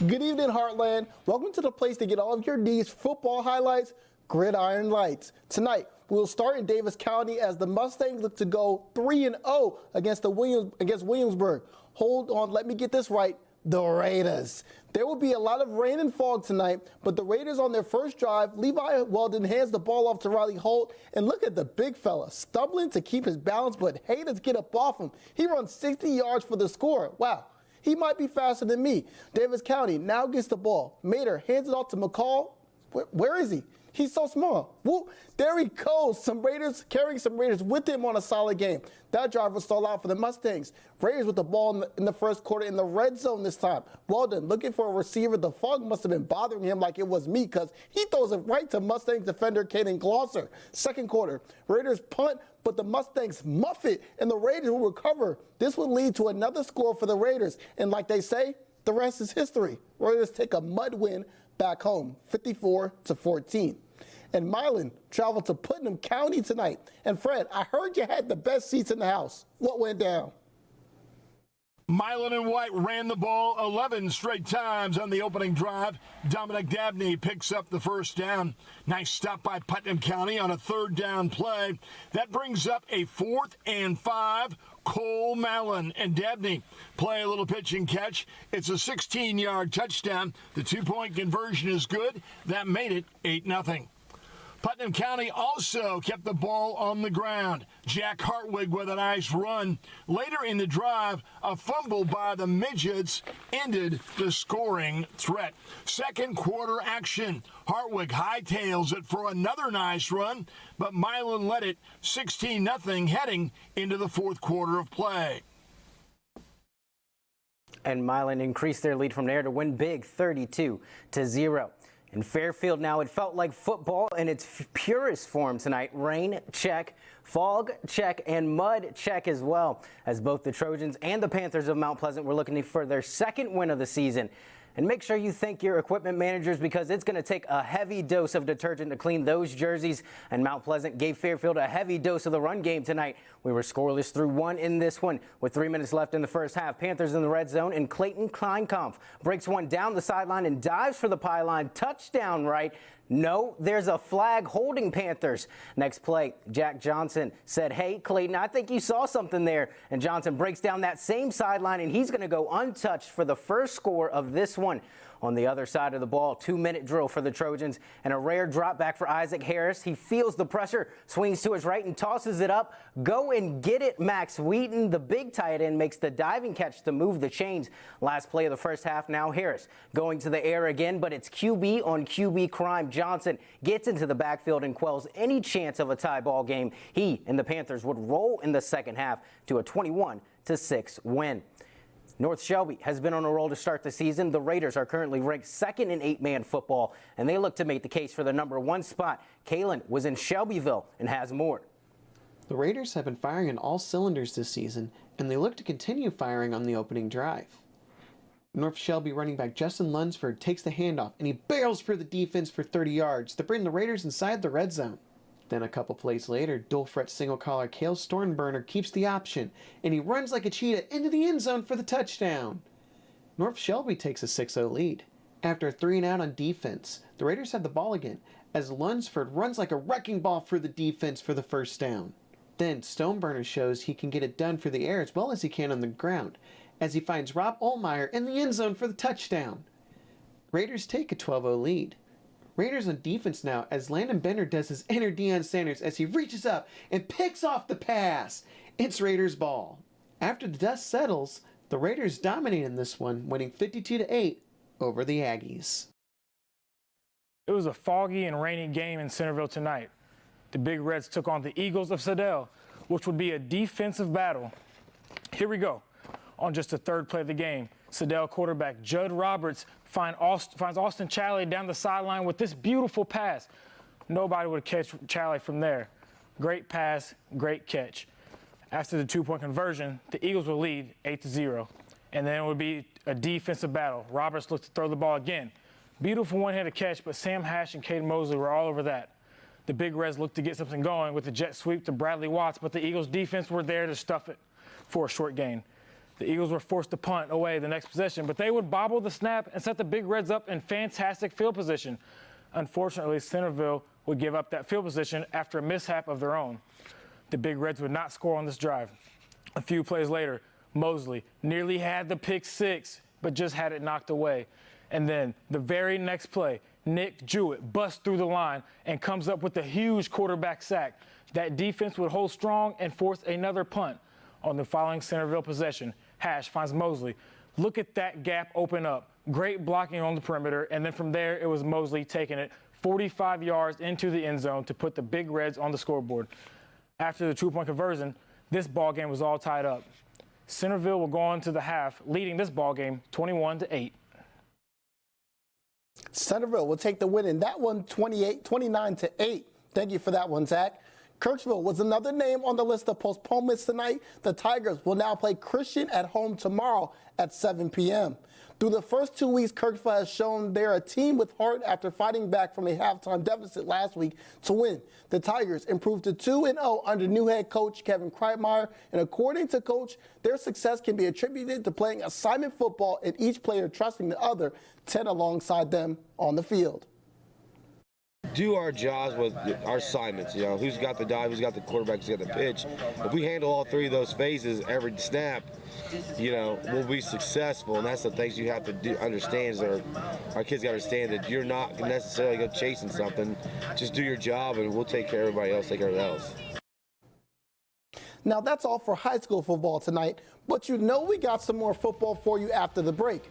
Good evening, Heartland. Welcome to the place to get all of your news football highlights, Gridiron Lights. Tonight, we'll start in Davis County as the Mustangs look to go 3-0 against Williamsburg. Hold on, let me get this right. The Raiders. There will be a lot of rain and fog tonight, but the Raiders on their first drive, Levi Weldon hands the ball off to Riley Holt, and look at the big fella, stumbling to keep his balance, but haters get up off him. He runs 60 yards for the score. Wow. He might be faster than me. Davis County now gets the ball. Mater hands it off to McCall. Where is he? He's so small. Whoop. There he goes. Some Raiders carrying some Raiders with him on a solid game. That drive was stalled out for the Mustangs. Raiders with the ball in the first quarter in the red zone this time. Weldon looking for a receiver. The fog must have been bothering him like it was me because he throws it right to Mustangs defender Caden Glosser. Second quarter, Raiders punt, but the Mustangs muff it, and the Raiders will recover. This will lead to another score for the Raiders. And like they say, the rest is history. Raiders take a mud win back home, 54-14. And Milan traveled to Putnam County tonight. And Fred, I heard you had the best seats in the house. What went down? Milan and White ran the ball 11 straight times on the opening drive. Dominic Dabney picks up the first down. Nice stop by Putnam County on a third down play. That brings up a 4th and 5. Cole Mallon and Dabney play a little pitch and catch. It's a 16-yard touchdown. The 2-point conversion is good. That made it 8-0. Putnam County also kept the ball on the ground. Jack Hartwig with a nice run. Later in the drive, a fumble by the Midgets ended the scoring threat. Second quarter action. Hartwig hightails it for another nice run, but Milan led it 16-0 heading into the fourth quarter of play. And Milan increased their lead from there to win big 32-0. In Fairfield now, it felt like football in its purest form tonight. Rain, check. Fog, check. And mud, check as well, as both the Trojans and the Panthers of Mount Pleasant were looking for their second win of the season. And make sure you thank your equipment managers because it's going to take a heavy dose of detergent to clean those jerseys. And Mount Pleasant gave Fairfield a heavy dose of the run game tonight. We were scoreless through one in this one with 3 minutes left in the first half. Panthers in the red zone, and Clayton Kleinkampf breaks one down the sideline and dives for the pylon. Touchdown, right? No, there's a flag holding Panthers. Next play, Jack Johnson said, hey, Clayton, I think you saw something there. And Johnson breaks down that same sideline, and he's going to go untouched for the first score of this one. On the other side of the ball, 2-minute drill for the Trojans, and a rare drop back for Isaac Harris. He feels the pressure, swings to his right, and tosses it up. Go and get it, Max Wheaton. The big tight end makes the diving catch to move the chains. Last play of the first half, now Harris going to the air again, but it's QB on QB crime. Johnson gets into the backfield and quells any chance of a tie ball game. He and the Panthers would roll in the second half to a 21-6 win. North Shelby has been on a roll to start the season. The Raiders are currently ranked second in 8-man football, and they look to make the case for the #1 spot. Kalen was in Shelbyville and has more. The Raiders have been firing on all cylinders this season, and they look to continue firing on the opening drive. North Shelby running back Justin Lunsford takes the handoff, and he barrels through the defense for 30 yards to bring the Raiders inside the red zone. Then a couple plays later, dual threat single caller Cale Stornburner keeps the option, and he runs like a cheetah into the end zone for the touchdown. North Shelby takes a 6-0 lead. After a 3-and-out on defense, the Raiders have the ball again, as Lunsford runs like a wrecking ball through the defense for the first down. Then Stoneburner shows he can get it done for the air as well as he can on the ground, as he finds Rob Ohlmeyer in the end zone for the touchdown. Raiders take a 12-0 lead. Raiders on defense now as Landon Bender does his inner Deion Sanders as he reaches up and picks off the pass. It's Raiders ball. After the dust settles, the Raiders dominate in this one, winning 52-8 over the Aggies. It was a foggy and rainy game in Centerville tonight. The Big Reds took on the Eagles of Siddell, which would be a defensive battle. Here we go. On just the third play of the game, Siddell quarterback Judd Roberts finds Austin Challey down the sideline with this beautiful pass. Nobody would catch Challey from there. Great pass, great catch. After the 2-point conversion, the Eagles will lead 8-0. And then it would be a defensive battle. Roberts looked to throw the ball again. Beautiful one-handed catch, but Sam Hash and Caden Mosley were all over that. The Big Reds looked to get something going with the jet sweep to Bradley Watts, but the Eagles defense were there to stuff it for a short gain. The Eagles were forced to punt away the next possession, but they would bobble the snap and set the Big Reds up in fantastic field position. Unfortunately, Centerville would give up that field position after a mishap of their own. The Big Reds would not score on this drive. A few plays later, Mosley nearly had the pick six, but just had it knocked away. And then the very next play, Nick Jewett busts through the line and comes up with a huge quarterback sack. That defense would hold strong and force another punt. On the following Centerville possession, Hash finds Mosley. Look at that gap open up. Great blocking on the perimeter, and then from there it was Mosley taking it 45 yards into the end zone to put the Big Reds on the scoreboard. After the two-point conversion, this ball game was all tied up. Centerville will go on to the half, leading this ball game 21-8. Centerville will take the win in that one 29-8. Thank you for that one, Zach. Kirksville was another name on the list of postponements tonight. The Tigers will now play Christian at home tomorrow at 7 p.m. Through the first 2 weeks, Kirksville has shown they're a team with heart after fighting back from a halftime deficit last week to win. The Tigers improved to 2-0 under new head coach Kevin Kreitmeyer, and according to coach, their success can be attributed to playing assignment football and each player trusting the other 10 alongside them on the field. Do our jobs with our assignments, who's got the dive, who's got the quarterback, who's got the pitch. If we handle all three of those phases every snap, we'll be successful. And that's the things you have to understand is our kids got to understand that you're not necessarily go chasing something. Just do your job and we'll take care of everybody else, take care of everybody else. Now that's all for high school football tonight, but we got some more football for you after the break.